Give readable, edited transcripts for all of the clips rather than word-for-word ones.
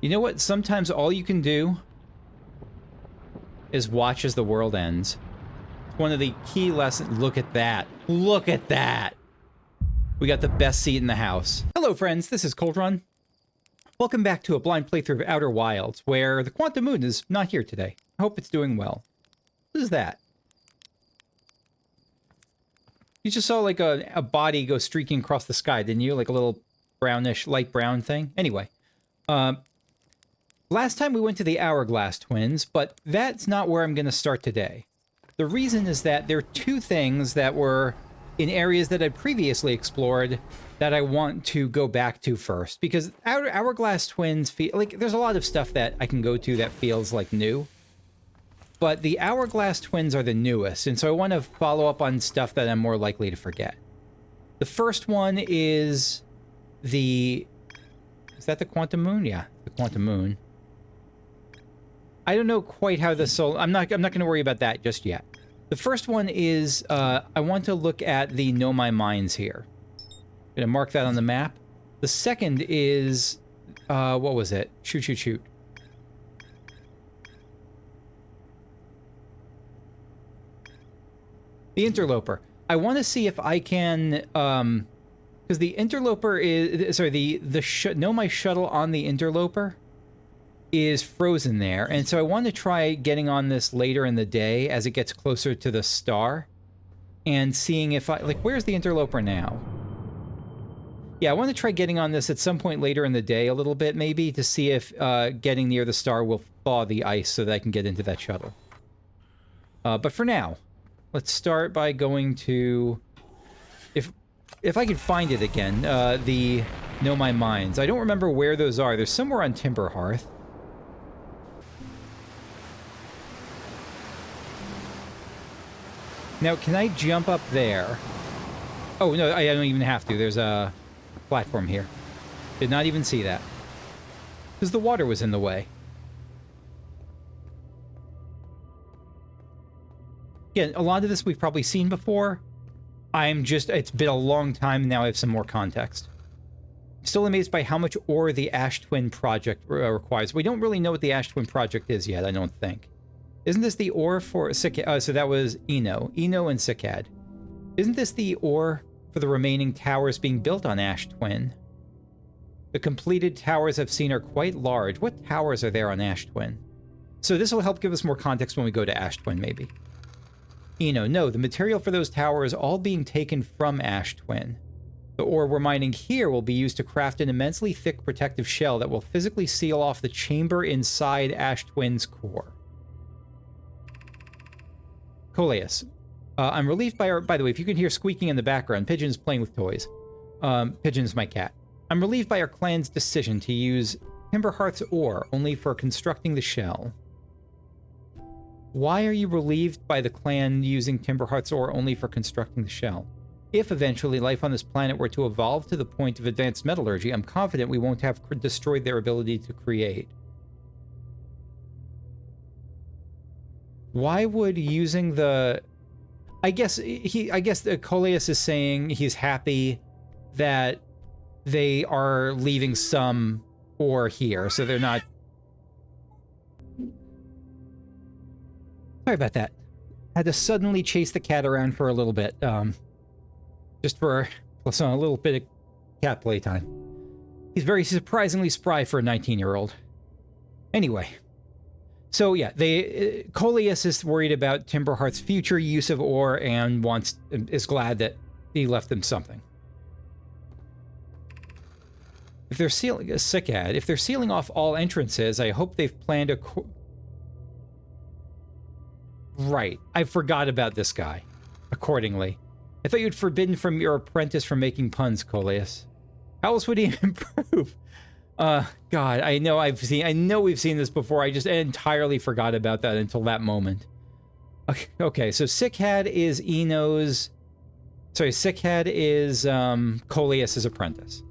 You know what? Sometimes all you can do is watch as the world ends. It's one of the key lessons. Look at that. Look at that. We got the best seat in the house. Hello, friends. This is Cold Run. Welcome back to a blind playthrough of Outer Wilds, where the Quantum Moon is not here today. I hope it's doing well. What is that? You just saw like a body go streaking across the sky, didn't you? Like a little brownish, light brown thing. Anyway, last time we went to the Hourglass twins, but that's not where I'm going to start today. The reason is that there are two things that were in areas that I'd previously explored that I want to go back to first, because Hourglass twins feel like there's a lot of stuff that I can go to that feels like new. But the Hourglass twins are the newest, and so I want to follow up on stuff that I'm more likely to forget. The first one is the... Is that the Quantum Moon? Yeah, the Quantum Moon. I don't know quite how the soul... I'm not going to worry about that just yet. The first one is, I want to look at the Nomai mines here. I'm going to mark that on the map. The second is... what was it? Shoot. The Interloper. I want to see if I can, because the Interloper is, sorry, the Nomai shuttle on the Interloper is frozen there, and so I want to try getting on this later in the day as it gets closer to the star, and seeing if I, like, where's the Interloper now? Yeah, I want to try getting on this at some point later in the day a little bit, maybe, to see if getting near the star will thaw the ice so that I can get into that shuttle. But for now... Let's start by going to, if I can find it again, the Nomai mines. I don't remember where those are. They're somewhere on Timber Hearth. Now, can I jump up there? Oh, no, I don't even have to. There's a platform here. Did not even see that. Because the water was in the way. Yeah, a lot of this we've probably seen before. It's been a long time, and now I have some more context. I'm still amazed by how much ore the Ash Twin project requires. We don't really know what the Ash Twin project is yet, I don't think. Isn't this the ore for Cicad? So that was Eno and Cicad. Isn't this the ore for the remaining towers being built on Ash Twin? The completed towers I've seen are quite large. What towers are there on Ash Twin? So this will help give us more context when we go to Ash Twin, maybe. No, the material for those towers all being taken from Ash Twin. The ore we're mining here will be used to craft an immensely thick protective shell that will physically seal off the chamber inside Ash Twin's core. Coleus. I'm relieved by the way, if you can hear squeaking in the background, Pigeon's playing with toys. Pigeon's my cat. I'm relieved by our clan's decision to use Timber Hearth's ore only for constructing the shell. Why are you relieved by the clan using Timber Hearth's ore only for constructing the shell? If eventually life on this planet were to evolve to the point of advanced metallurgy, I'm confident we won't have destroyed their ability to create. Why would using the... I guess Coleus is saying he's happy that they are leaving some ore here, so they're not... Sorry about that. Had to suddenly chase the cat around for a little bit. Just for a little bit of cat playtime. He's very surprisingly spry for a 19-year-old. Anyway. So yeah, Coleus is worried about Timber Hearth's future use of ore and is glad that he left them something. If they're sealing off all entrances, I hope they've planned a... Right. I forgot about this guy. Accordingly. I thought you'd forbidden from your apprentice from making puns, Coleus. How else would he improve? God, I know we've seen this before. I just entirely forgot about that until that moment. Okay, so Cicad is Coleus's apprentice.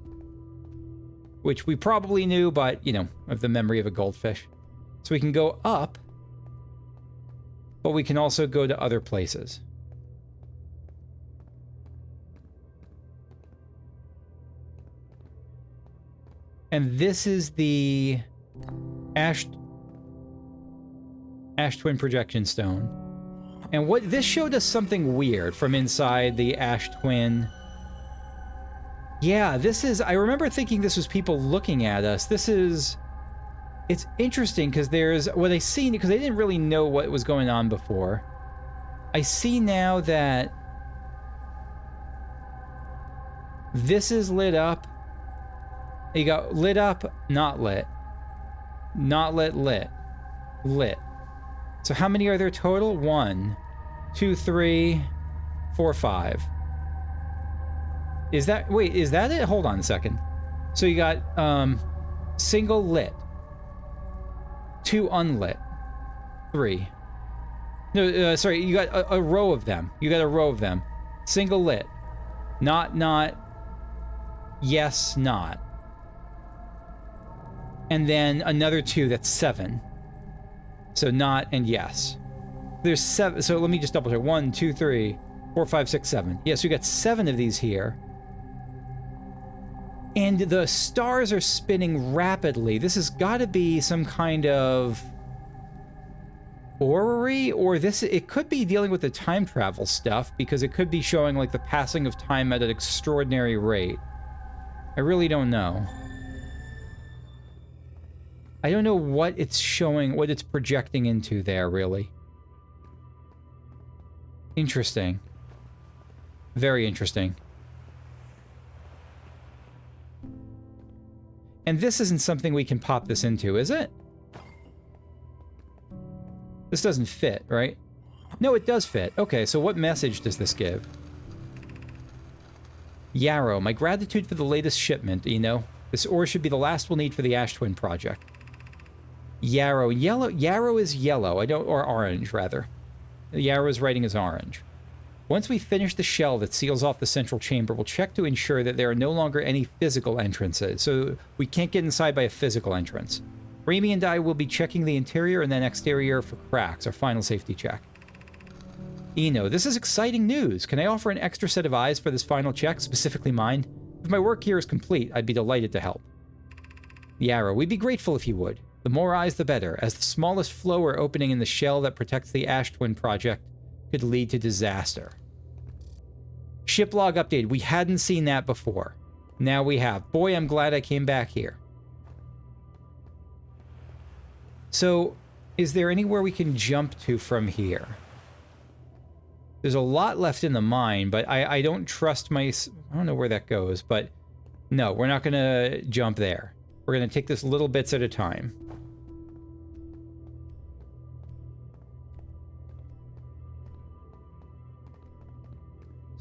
Which we probably knew, but, I have the memory of a goldfish. So we can go up. But we can also go to other places. And this is the Ash Twin Projection Stone. And what this showed us something weird from inside the Ash Twin. Yeah, this is... I remember thinking this was people looking at us. This is... It's interesting because there's... What I see... Because I didn't really know what was going on before. I see now that... This is lit up. You got lit up, not lit. Not lit, lit. Lit. So how many are there total? 1, 2, 3, 4, 5. Is that... Wait, is that it? Hold on a second. So you got single lit. 2 unlit. 3. No, sorry, you got a row of them. You got a row of them. Single lit. Not, yes, not. And then another 2, that's 7. So not and yes. There's 7, so let me just double check. 1, 2, 3, 4, 5, 6, 7. Yeah, so you got 7 of these here. And the stars are spinning rapidly. This has got to be some kind of orrery, or this... It could be dealing with the time travel stuff, because it could be showing like the passing of time at an extraordinary rate. I really don't know. I don't know what it's showing, what it's projecting into there, really. Interesting. Very interesting. And this isn't something we can pop this into, is it? This doesn't fit, right? No, it does fit. Okay, so what message does this give? Yarrow, my gratitude for the latest shipment, Eno. This ore should be the last we'll need for the Ash Twin project. Yarrow. Yellow. Yarrow is yellow. Or orange, rather. Yarrow's writing is orange. Once we finish the shell that seals off the central chamber, we'll check to ensure that there are no longer any physical entrances, so we can't get inside by a physical entrance. Raimi and I will be checking the interior and then exterior for cracks, our final safety check. Eno, this is exciting news. Can I offer an extra set of eyes for this final check, specifically mine? If my work here is complete, I'd be delighted to help. Yarrow, we'd be grateful if you would. The more eyes, the better, as the smallest flow or opening in the shell that protects the Ash Twin project could lead to disaster. Ship log update. We hadn't seen that before. Now we have. Boy, I'm glad I came back here. So, is there anywhere we can jump to from here? There's a lot left in the mine, but I don't trust my... I don't know where that goes, but no, we're not going to jump there. We're going to take this little bits at a time.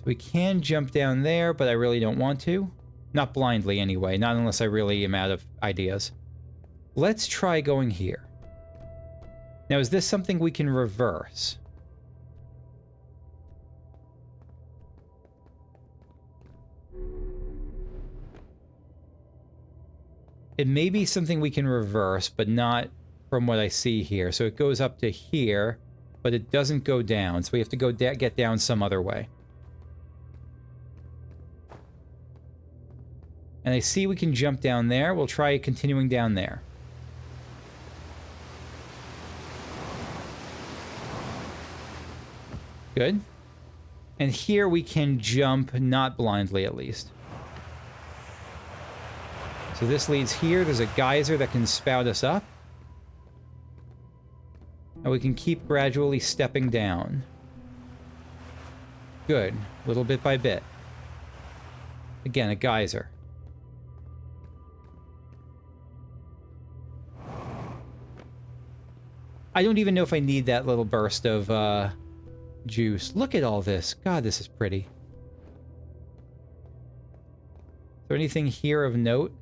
We can jump down there, but I really don't want to. Not blindly, anyway. Not unless I really am out of ideas. Let's try going here. Now, is this something we can reverse? It may be something we can reverse, but not from what I see here. So it goes up to here, but it doesn't go down. So we have to go get down some other way. And I see we can jump down there. We'll try continuing down there. Good. And here we can jump, not blindly at least. So this leads here. There's a geyser that can spout us up. And we can keep gradually stepping down. Good. Little bit by bit. Again, a geyser. I don't even know if I need that little burst of juice. Look at all this. God, this is pretty. Is there anything here of note?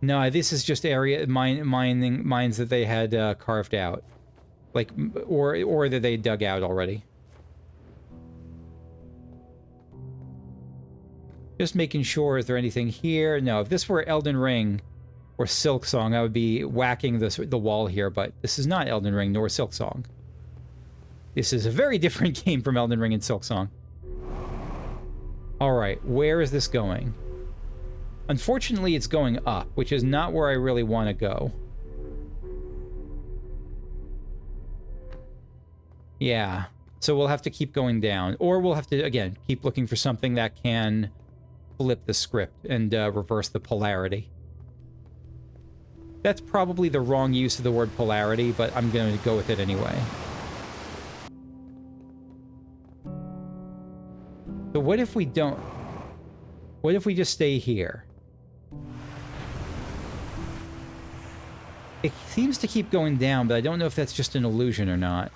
No, this is just area mines that they had carved out, like, or that they dug out already. Just making sure. Is there anything here? No. If this were Elden Ring or Silk Song, I would be whacking the wall here, but this is not Elden Ring nor Silk Song. This is a very different game from Elden Ring and Silk Song. Alright, where is this going? Unfortunately, it's going up, which is not where I really want to go. Yeah, so we'll have to keep going down. Or we'll have to, again, keep looking for something that can flip the script and reverse the polarity. That's probably the wrong use of the word polarity, but I'm going to go with it anyway. So what if we don't... What if we just stay here? It seems to keep going down, but I don't know if that's just an illusion or not.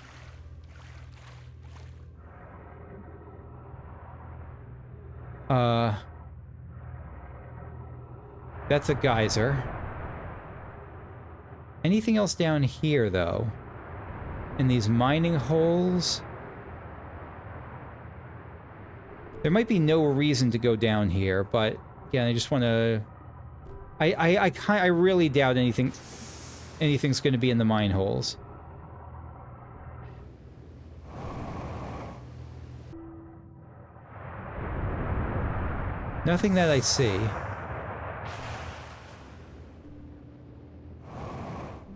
That's a geyser. Anything else down here, though? In these mining holes? There might be no reason to go down here, but again, I just want to... I really doubt anything's going to be in the mine holes. Nothing that I see.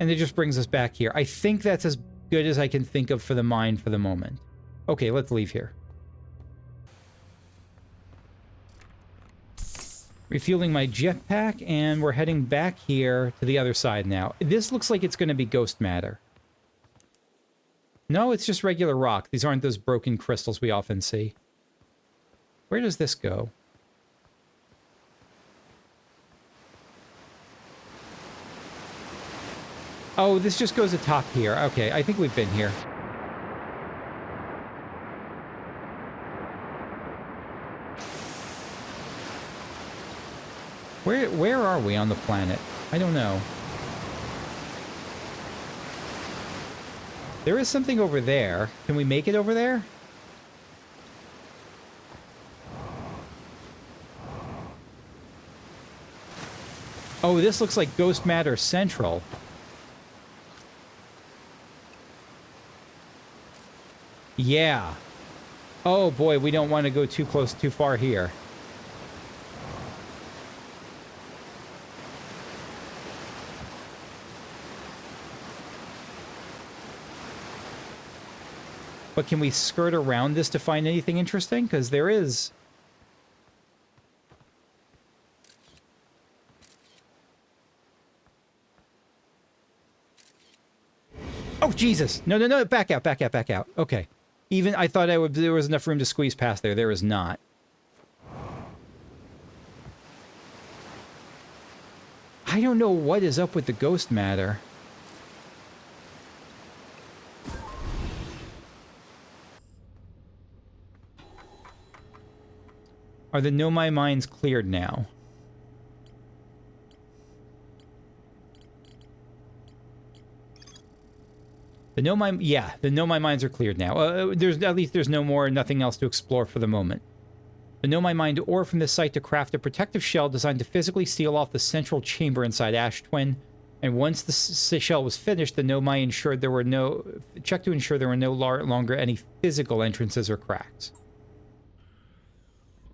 And it just brings us back here. I think that's as good as I can think of for the mine for the moment. Okay, let's leave here. Refueling my jetpack, and we're heading back here to the other side now. This looks like it's going to be ghost matter. No, it's just regular rock. These aren't those broken crystals we often see. Where does this go? Oh, this just goes atop here. Okay, I think we've been here. Where are we on the planet? I don't know. There is something over there. Can we make it over there? Oh, this looks like Ghost Matter Central. Yeah. Oh boy, we don't want to go too close, too far here. But can we skirt around this to find anything interesting? Because there is... Oh, Jesus! No, no, no, back out, back out, back out. Okay. Even, I thought there was enough room to squeeze past there. There is not. I don't know what is up with the ghost matter. Are the Nomai mines cleared now? The Nomai, yeah, the Nomai mines are cleared now. At least there's nothing else to explore for the moment. The Nomai mined ore from this site to craft a protective shell designed to physically seal off the central chamber inside Ash Twin. And once the shell was finished, the Nomai checked to ensure there were no longer any physical entrances or cracks.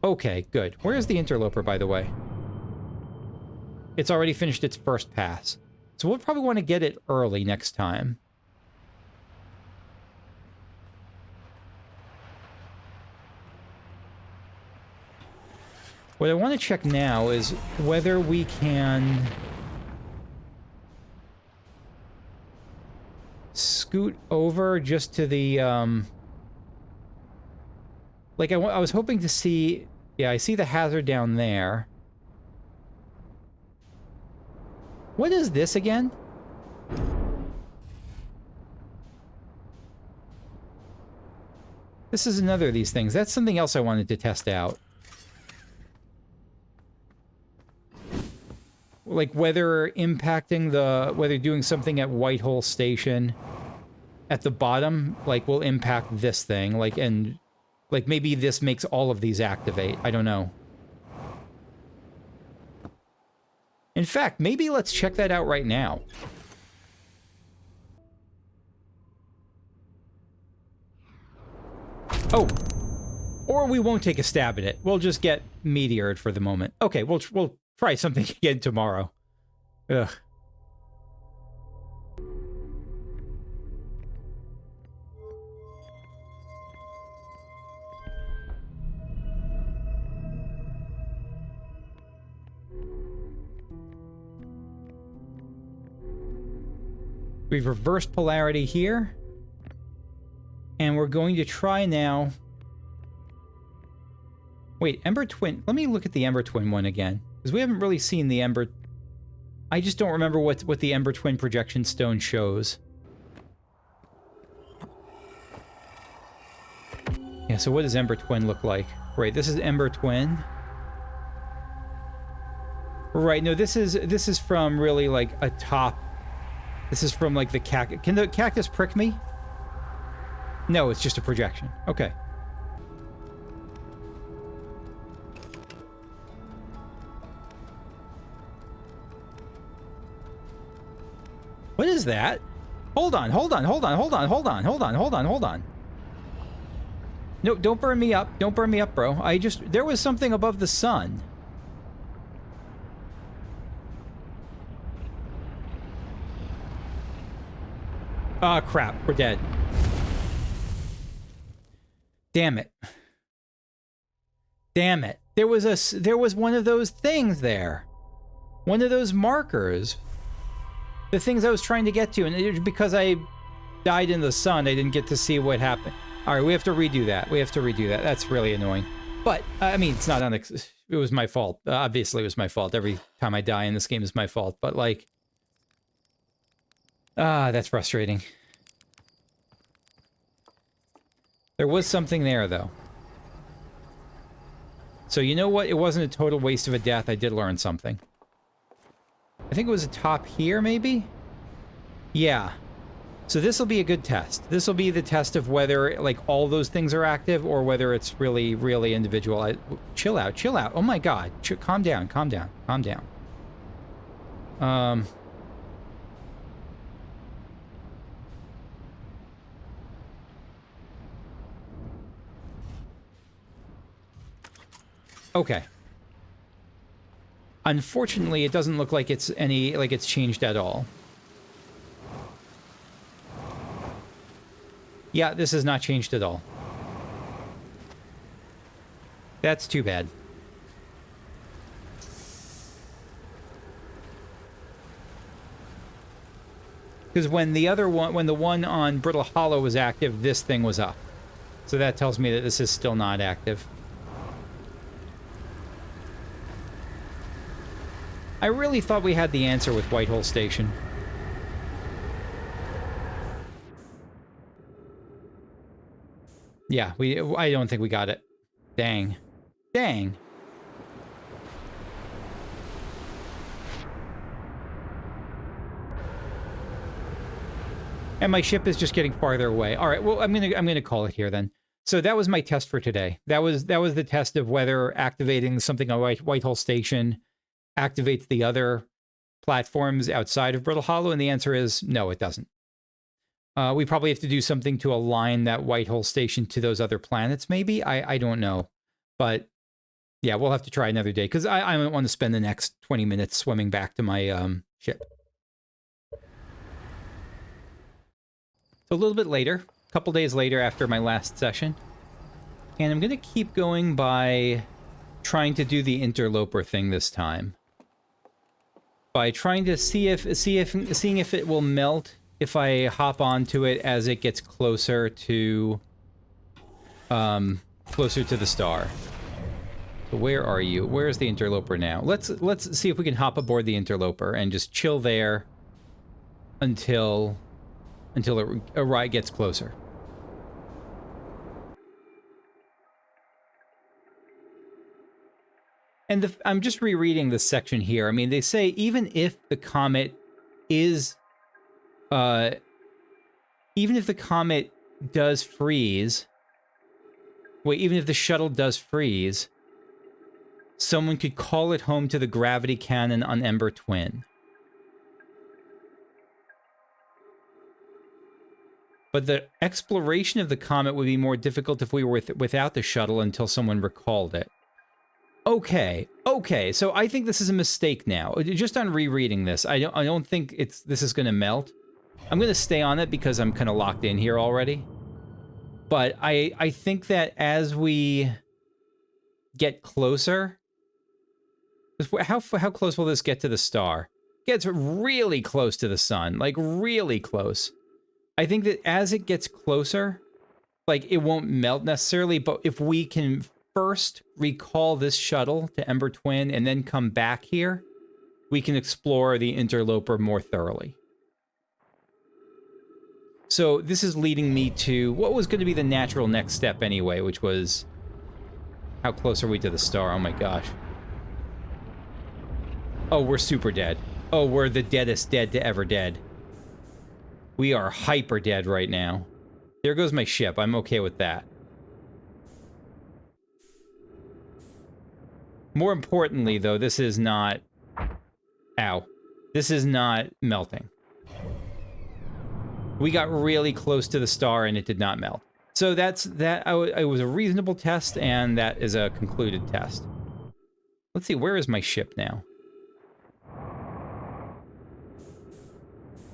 Okay, good. Where's the interloper, by the way? It's already finished its first pass. So we'll probably want to get it early next time. What I want to check now is whether we can scoot over just to the, like, I was hoping to see... Yeah, I see the hazard down there. What is this again? This is another of these things. That's something else I wanted to test out. Like whether whether doing something at Whitehole Station at the bottom, like, will impact this thing. Like, and, like, maybe this makes all of these activate. I don't know. In fact, maybe let's check that out right now. Oh! Or we won't take a stab at it. We'll just get meteored for the moment. Okay, we'll Try something again tomorrow. Ugh. We've reversed polarity here. And we're going to try now... Wait, Ember Twin... Let me look at the Ember Twin one again. Because we haven't really seen the Ember... I just don't remember what the Ember Twin projection stone shows. Yeah, so what does Ember Twin look like? Right, this is Ember Twin. Right, no, this is from really, like, a top... This is from, like, the cactus... Can the cactus prick me? No, it's just a projection. Okay. What is that? Hold on. No, don't burn me up. Don't burn me up, bro. There was something above the sun. Ah, crap. We're dead. Damn it. Damn it. There was one of those things there. One of those markers. The things I was trying to get to, and it, because I died in the sun, I didn't get to see what happened. All right, we have to redo that. That's really annoying. But, I mean, it's not it was my fault. Obviously, it was my fault. Every time I die in this game is my fault. But, like... that's frustrating. There was something there, though. So, you know what? It wasn't a total waste of a death. I did learn something. I think it was a top here, maybe? Yeah. So this will be a good test. This will be the test of whether, like, all those things are active or whether it's really, really individual. Chill out, chill out. Oh my god. Calm down, calm down, calm down. Okay. Unfortunately, it doesn't look like it's it's changed at all. Yeah, this has not changed at all. That's too bad. Because when the one on Brittle Hollow was active, this thing was up. So that tells me that this is still not active. I really thought we had the answer with Whitehole Station. Yeah, I don't think we got it. Dang. Dang. And my ship is just getting farther away. All right, well, I'm gonna call it here then. So that was my test for today. That was the test of whether activating something on Whitehole Station activates the other platforms outside of Brittle Hollow, and the answer is no, it doesn't. We probably have to do something to align that Whitehole Station to those other planets, maybe? I don't know. But, yeah, we'll have to try another day, because I don't want to spend the next 20 minutes swimming back to my ship. So a little bit later, a couple days later after my last session, and I'm going to keep going by trying to do the interloper thing this time. By trying to seeing if it will melt if I hop onto it as it gets closer to the star. So where are you? Where's the interloper now? Let's see if we can hop aboard the interloper and just chill there until it gets closer. And I'm just rereading this section here. I mean, they say even if the comet is, even if the comet does freeze, wait, even if the shuttle does freeze, someone could call it home to the gravity cannon on Ember Twin. But the exploration of the comet would be more difficult if we were without the shuttle until someone recalled it. Okay, Okay, so I think this is a mistake now. Just on rereading this, I don't think this is going to melt. I'm going to stay on it because I'm kind of locked in here already. But I think that as we get closer, how close will this get to the star? It gets really close to the sun, like really close. I think that as it gets closer, like it won't melt necessarily, but if we can first recall this shuttle to Ember Twin and then come back here, we can explore the interloper more thoroughly. So this is leading me to what was going to be the natural next step anyway, which was how close are we to the star? Oh my gosh. Oh, we're super dead. Oh, we're the deadest dead to ever dead. We are hyper dead right now. There goes my ship. I'm okay with that. More importantly, though, this is not... Ow. This is not melting. We got really close to the star and it did not melt. So it was a reasonable test, and that is a concluded test. Let's see, where is my ship now?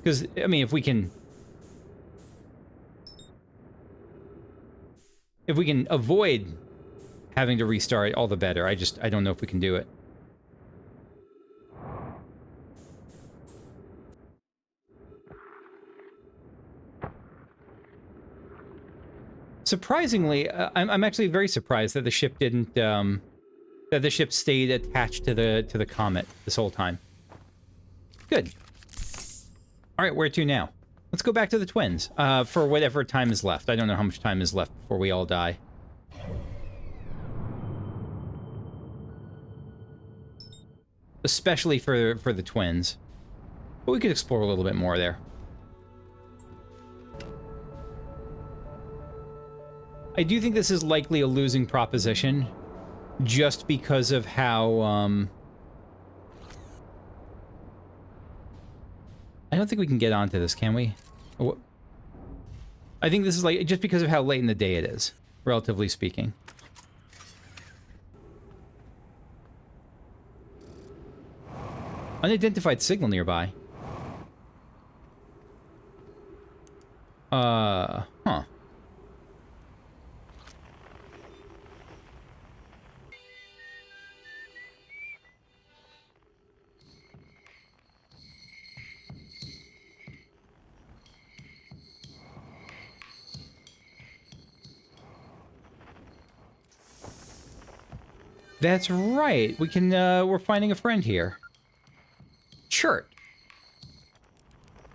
Because, I mean, if we can avoid having to restart, all the better. I don't know if we can do it. Surprisingly, I'm actually very surprised that the ship didn't, that the ship stayed attached to the comet this whole time. Good. All right, where to now? Let's go back to the twins, for whatever time is left. I don't know how much time is left before we all die. Especially for the twins. But we could explore a little bit more there. I do think this is likely a losing proposition, just because of how, I don't think we can get onto this, can we? I think this is like, just because of how late in the day it is, relatively speaking. Unidentified signal nearby. Huh. That's right. We can, we're finding a friend here. Chert.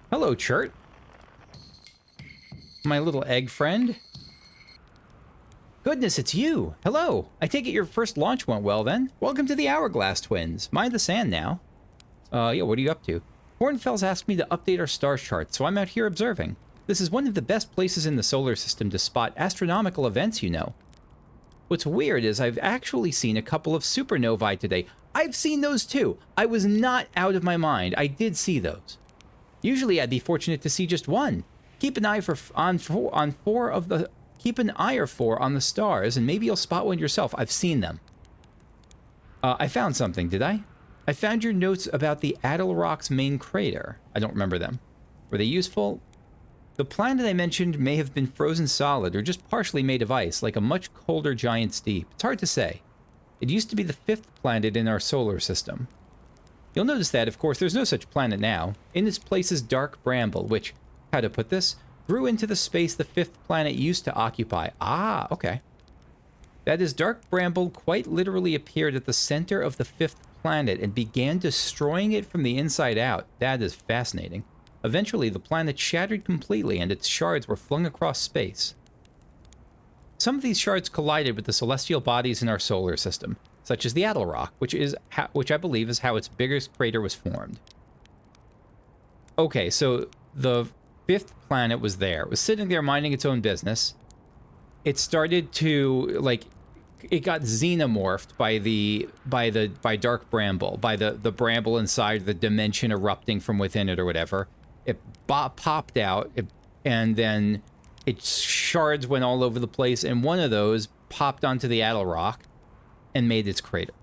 Hello, Chert. My little egg friend. Goodness, it's you. Hello. I take it your first launch went well, then? Welcome to the Hourglass twins. Mind the sand now. Yeah, what are you up to? Hornfels asked me to update our star chart, so I'm out here observing. This is one of the best places in the solar system to spot astronomical events, you know. What's weird is I've actually seen a couple of supernovae today. I've seen those too. I was not out of my mind. I did see those. Usually I'd be fortunate to see just one. Keep an eye on four on the stars, and maybe you'll spot one yourself. I've seen them. I found something, did I? I found your notes about the Adelrock's main crater. I don't remember them. Were they useful? The planet I mentioned may have been frozen solid or just partially made of ice, like a much colder giant's deep. It's hard to say. It used to be the 5th planet in our solar system. You'll notice that, of course, there's no such planet now. In its place is dark bramble, which, how to put this, grew into the space the 5th planet used to occupy. Ah, okay. That is, dark bramble quite literally appeared at the center of the 5th planet and began destroying it from the inside out. That is fascinating. Eventually, the planet shattered completely and its shards were flung across space. Some of these shards collided with the celestial bodies in our solar system, such as the Adelrock, which I believe is how its biggest crater was formed. Okay, so the 5th planet was there. It was sitting there minding its own business. It started to, like, it got xenomorphed by dark bramble, by the bramble inside the dimension erupting from within it or whatever. It popped out, and then its shards went all over the place, and one of those popped onto the Adelrock and made its crater.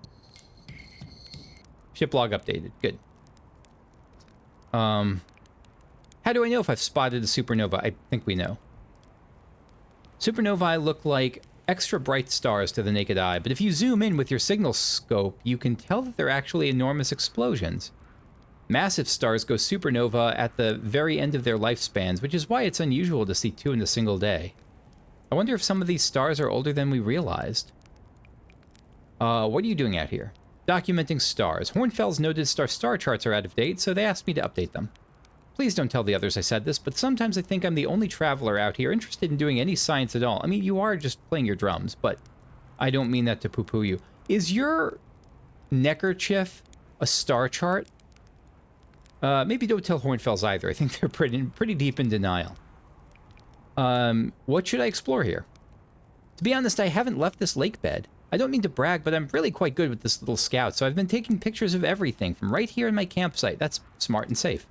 Ship log updated. Good. How do I know if I've spotted a supernova? I think we know. Supernovae look like extra bright stars to the naked eye, but if you zoom in with your signal scope, you can tell that they're actually enormous explosions. Massive stars go supernova at the very end of their lifespans, which is why it's unusual to see 2 in a single day. I wonder if some of these stars are older than we realized. What are you doing out here? Documenting stars. Hornfels noticed our star charts are out of date, so they asked me to update them. Please don't tell the others I said this, but sometimes I think I'm the only traveler out here interested in doing any science at all. I mean, you are just playing your drums, but I don't mean that to poo-poo you. Is your neckerchief a star chart? Maybe don't tell Hornfels either. I think they're pretty deep in denial. What should I explore here? To be honest, I haven't left this lake bed. I don't mean to brag, but I'm really quite good with this little scout, so I've been taking pictures of everything from right here in my campsite. That's smart and safe.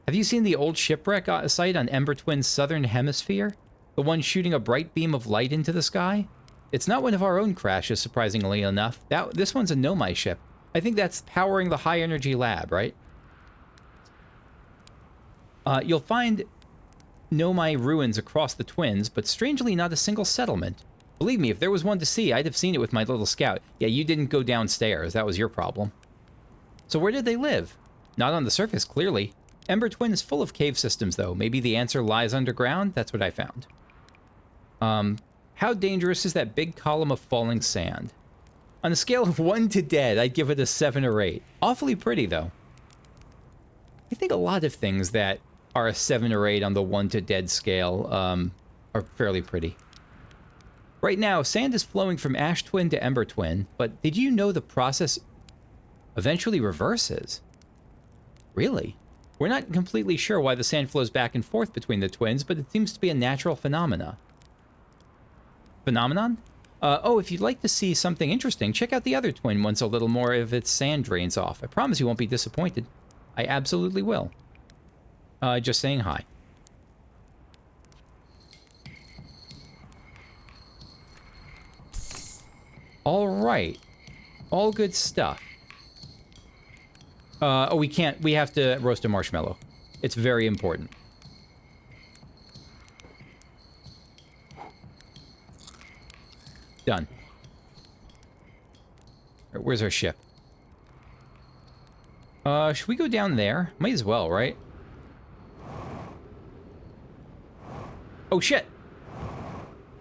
Have you seen the old shipwreck site on Ember Twin's southern hemisphere? The one shooting a bright beam of light into the sky? It's not one of our own crashes, surprisingly enough. This one's a Nomai ship. I think that's powering the high-energy lab, right? You'll find Nomai ruins across the Twins, but strangely not a single settlement. Believe me, if there was one to see, I'd have seen it with my little scout. Yeah, you didn't go downstairs. That was your problem. So where did they live? Not on the surface, clearly. Ember Twin is full of cave systems, though. Maybe the answer lies underground? That's what I found. How dangerous is that big column of falling sand? On a scale of 1 to dead, I'd give it a 7 or 8. Awfully pretty, though. I think a lot of things that are a 7 or 8 on the 1 to dead scale are fairly pretty. Right now, sand is flowing from Ash Twin to Ember Twin, but did you know the process eventually reverses? Really? We're not completely sure why the sand flows back and forth between the twins, but it seems to be a natural phenomenon? Oh, if you'd like to see something interesting, check out the other twin once a little more of its sand drains off. I promise you won't be disappointed. I absolutely will. Just saying hi. All right. All good stuff. Oh, we can't. We have to roast a marshmallow. It's very important. Done. Where's our ship? Should we go down there? Might as well, right? Oh, shit!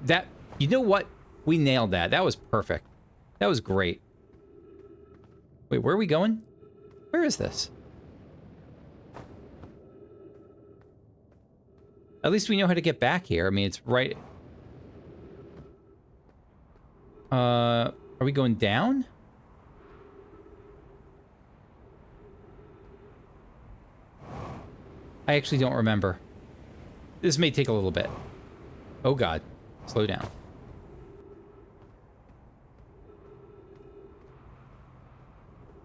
That... You know what? We nailed that. That was perfect. That was great. Wait, where are we going? Where is this? At least we know how to get back here. I mean, it's right... are we going down? I actually don't remember. This may take a little bit. Oh god. Slow down.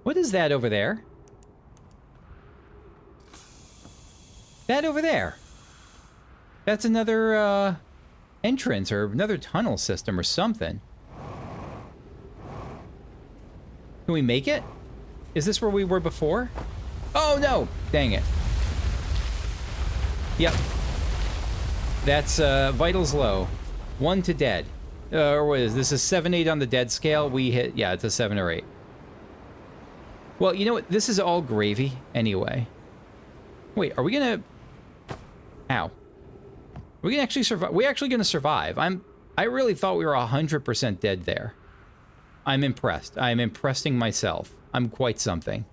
What is that over there? That over there. That's another, entrance or another tunnel system or something. Can we make it? Is this where we were before? Oh no! Dang it. Yep. That's, vitals low. 1 to dead. Or what is this? This is 7-8 on the dead scale. We hit, yeah, it's a 7 or 8. Well, you know what? This is all gravy anyway. Wait, are we gonna... Ow. Are we gonna actually survive? We're actually gonna survive. I really thought we were 100% dead there. I'm impressed. I'm impressing myself. I'm quite something.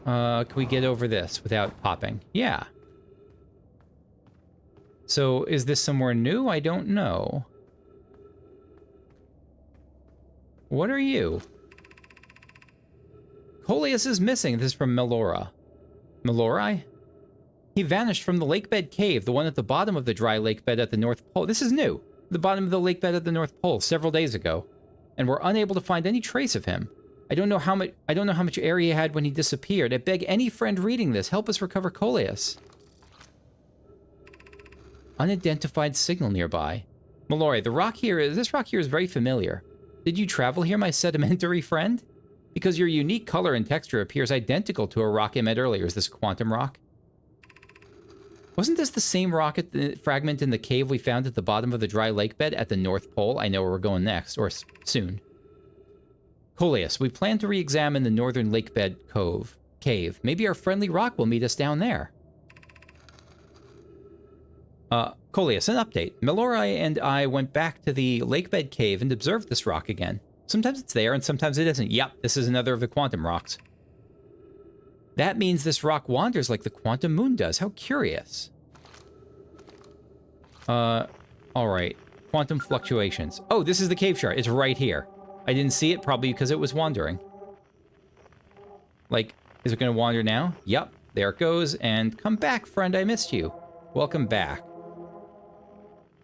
Can we get over this without popping? Yeah. So, is this somewhere new? I don't know. What are you? Coleus is missing. This is from Melora. Melori? He vanished from the lakebed cave, the one at the bottom of the dry lakebed at the North Pole. This is new. The bottom of the lakebed at the North Pole several days ago. And we're unable to find any trace of him. I don't know how much area he had when he disappeared. I beg any friend reading this, help us recover Coleus. Unidentified signal nearby. Mallory, this rock here is very familiar. Did you travel here, my sedimentary friend? Because your unique color and texture appears identical to a rock I met earlier. Is this a quantum rock? Wasn't this the same rock fragment in the cave we found at the bottom of the dry lake bed at the North Pole? I know where we're going next, or soon. Coleus, we plan to re-examine the northern lake bed cave. Maybe our friendly rock will meet us down there. Coleus, an update. Melorai and I went back to the lakebed cave and observed this rock again. Sometimes it's there and sometimes it isn't. Yep, this is another of the quantum rocks. That means this rock wanders like the quantum moon does. How curious. Alright. Quantum fluctuations. Oh, this is the cave chart. It's right here. I didn't see it, probably because it was wandering. Like, is it going to wander now? Yep, there it goes. And come back, friend, I missed you. Welcome back.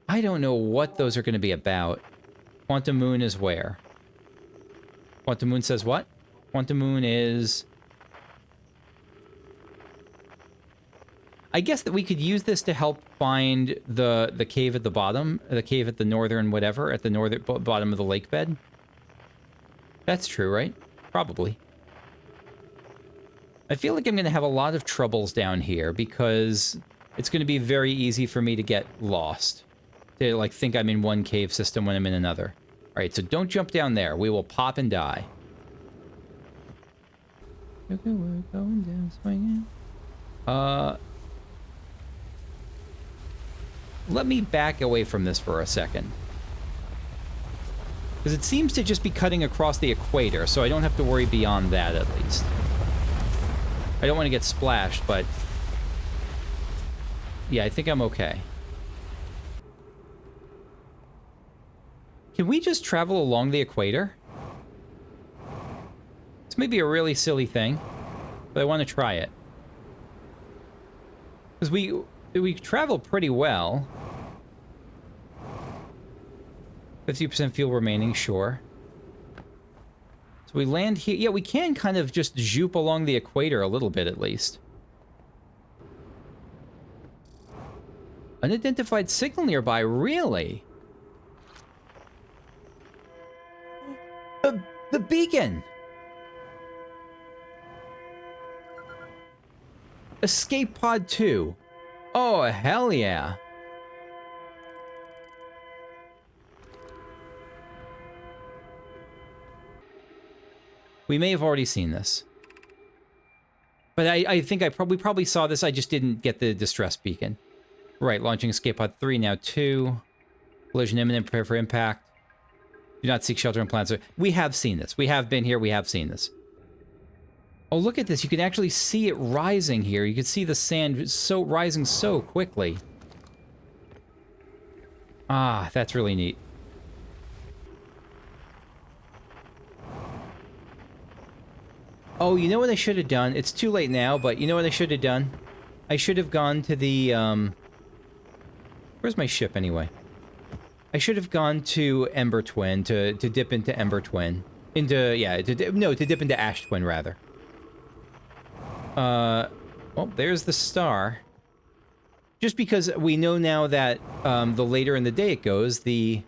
I don't know what those are going to be about. Quantum moon is where? Quantum moon says what? Quantum moon is... I guess that we could use this to help find the cave at the bottom, the cave at the northern whatever, at the northern bottom of the lake bed. That's true, right? Probably. I feel like I'm going to have a lot of troubles down here because it's going to be very easy for me to get lost. To, like, think I'm in one cave system when I'm in another. Alright, so don't jump down there. We will pop and die. Okay, we're going down swinging. Let me back away from this for a second. Because it seems to just be cutting across the equator, so I don't have to worry beyond that, at least. I don't want to get splashed, but... yeah, I think I'm okay. Can we just travel along the equator? This may be a really silly thing, but I want to try it. Because we travel pretty well. 50% fuel remaining, sure. So we land here. Yeah, we can kind of just zoop along the equator a little bit, at least. Unidentified signal nearby, really? The beacon! Escape Pod 2. Oh, hell yeah. We may have already seen this. But I think we probably saw this, I just didn't get the distress beacon. Right, launching Escape Pod 3, now 2. Collision imminent, prepare for impact. Do not seek shelter in plants. We have seen this. We have been here, we have seen this. Oh, look at this. You can actually see it rising here. You can see the sand rising so quickly. Ah, that's really neat. Oh, you know what I should have done? It's too late now, but you know what I should have done? I should have gone to the, where's my ship, anyway? I should have gone to Ember Twin, to dip into Ember Twin. Yeah, to dip into Ash Twin, rather. Well, there's the star. Just because we know now that, the later in the day it goes, the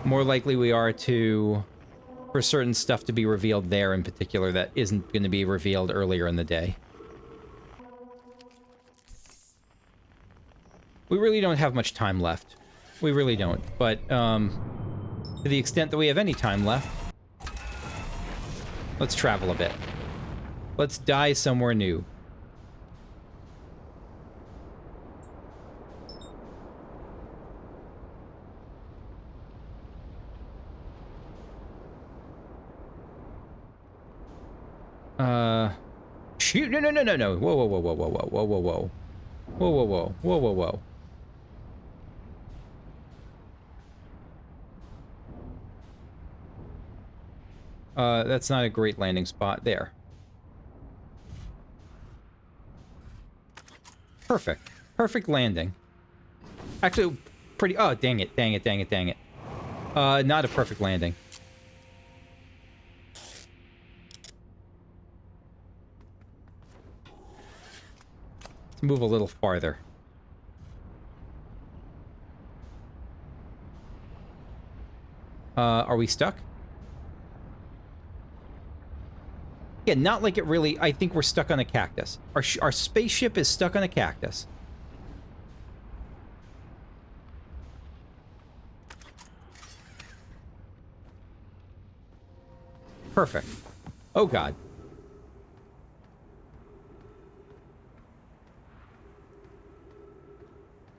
more likely we are for certain stuff to be revealed there in particular that isn't going to be revealed earlier in the day. We really don't have much time left. We really don't. But, to the extent that we have any time left, let's travel a bit. Let's die somewhere new. Shoot! No! Whoa! Whoa! That's not a great landing spot. There. Perfect. Perfect landing. Actually, pretty... oh, dang it. Not a perfect landing. Let's move a little farther. Are we stuck? Yeah, not like it really... I think we're stuck on a cactus. Our spaceship is stuck on a cactus. Perfect. Oh, God.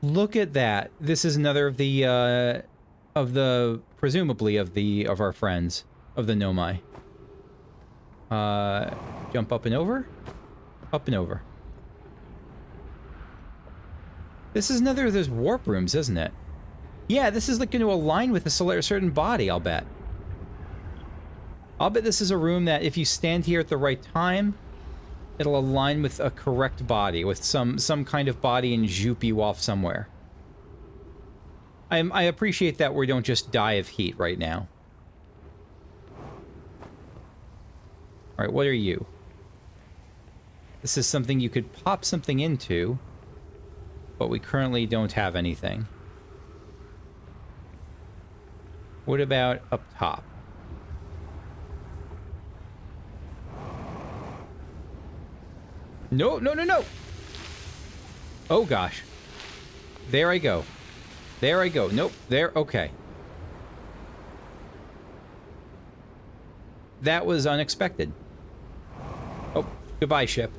Look at that. This is another of the, presumably, of our friends, of the Nomai. Jump up and over? Up and over. This is another of those warp rooms, isn't it? Yeah, this is like going to align with a certain body, I'll bet. I'll bet this is a room that if you stand here at the right time, it'll align with a correct body, with some kind of body and zoop you off somewhere. I appreciate that we don't just die of heat right now. Alright, what are you? This is something you could pop something into, but we currently don't have anything. What about up top? No, no, no, no! Oh, gosh. There I go. There I go. Nope. There. Okay. That was unexpected. Oh, goodbye, ship.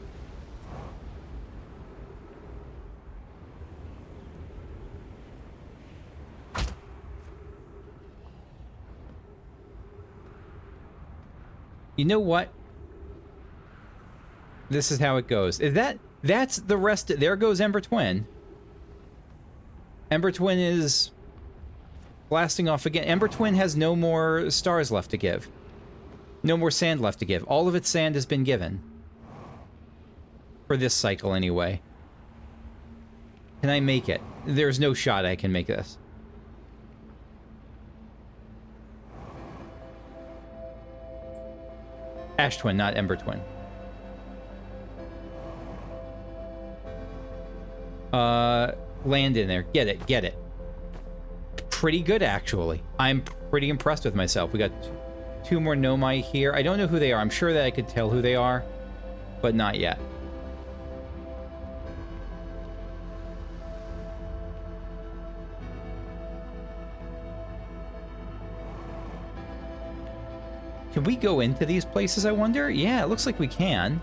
You know what? This is how it goes. That's the rest. There goes Ember Twin. Ember Twin is blasting off again. Ember Twin has no more stars left to give. No more sand left to give. All of its sand has been given. For this cycle, anyway. Can I make it? There's no shot I can make this. Ash Twin, not Ember Twin. Land in there. Get it, get it. Pretty good, actually. I'm pretty impressed with myself. We got two more Nomai here. I don't know who they are. I'm sure that I could tell who they are, but not yet. Can we go into these places, I wonder? Yeah, it looks like we can.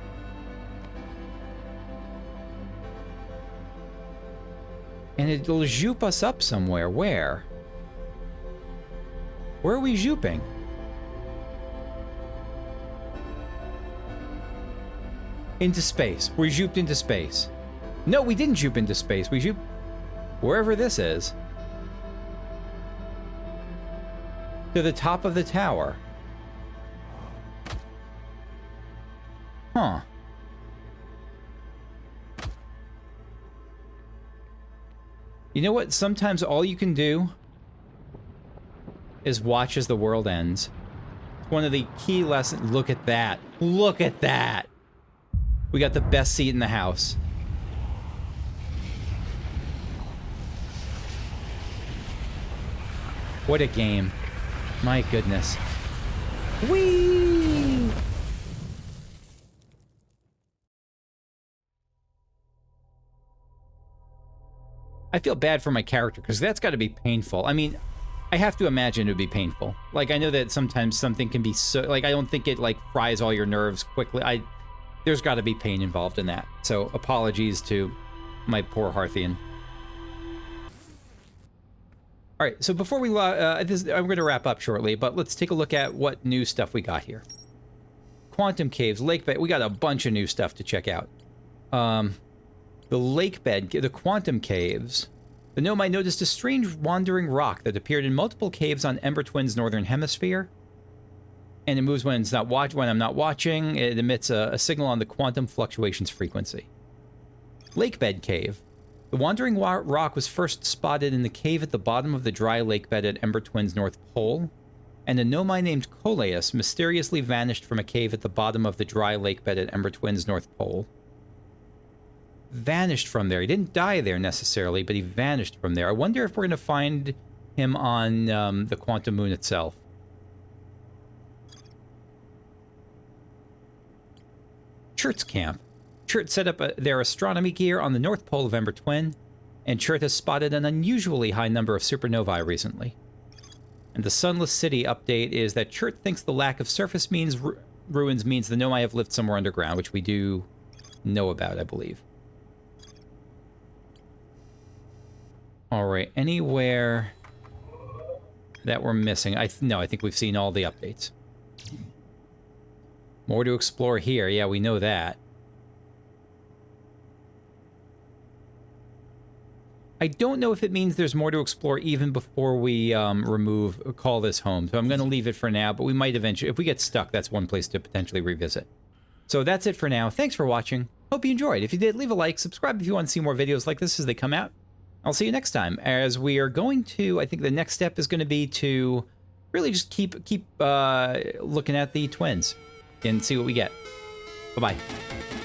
And it'll zoop us up somewhere. Where? Where are we zooping? Into space. We zooped into space. No, we didn't zoop into space. We zooped wherever this is. To the top of the tower. Huh. You know what? Sometimes all you can do is watch as the world ends. It's one of the key lessons. Look at that. Look at that. We got the best seat in the house. What a game. My goodness. Whee! I feel bad for my character, because that's got to be painful. I mean, I have to imagine it would be painful. Like, I know that sometimes something can be so... Like, I don't think it, like, fries all your nerves quickly. There's got to be pain involved in that. So, apologies to my poor Hearthian. Alright, so before we... I'm going to wrap up shortly, but let's take a look at what new stuff we got here. Quantum Caves, Lake Bed... We got a bunch of new stuff to check out. The lake bed, the quantum caves. The Nomai noticed a strange wandering rock that appeared in multiple caves on Ember Twin's northern hemisphere. And it moves when I'm not watching. It emits a signal on the quantum fluctuations frequency. Lake bed cave. The wandering rock was first spotted in the cave at the bottom of the dry lake bed at Ember Twin's north pole. And a Nomai named Coleus mysteriously vanished from a cave at the bottom of the dry lake bed at Ember Twin's north pole. Vanished from there. He didn't die there necessarily, but he vanished from there. I wonder if we're going to find him on the Quantum Moon itself. Chert's camp. Chert set up their astronomy gear on the north pole of Ember Twin, and Chert has spotted an unusually high number of supernovae recently. And the Sunless City update is that Chert thinks the lack of surface ruins means the Nomai have lived somewhere underground, which we do know about, I believe. Alright, anywhere that we're missing? No, I think we've seen all the updates. More to explore here. Yeah, we know that. I don't know if it means there's more to explore even before we call this home. So I'm going to leave it for now, but we might eventually, if we get stuck, that's one place to potentially revisit. So that's it for now. Thanks for watching. Hope you enjoyed. If you did, leave a like, subscribe if you want to see more videos like this as they come out. I'll see you next time, as we are going to, I think the next step is going to be to really just keep looking at the twins and see what we get. Bye-bye.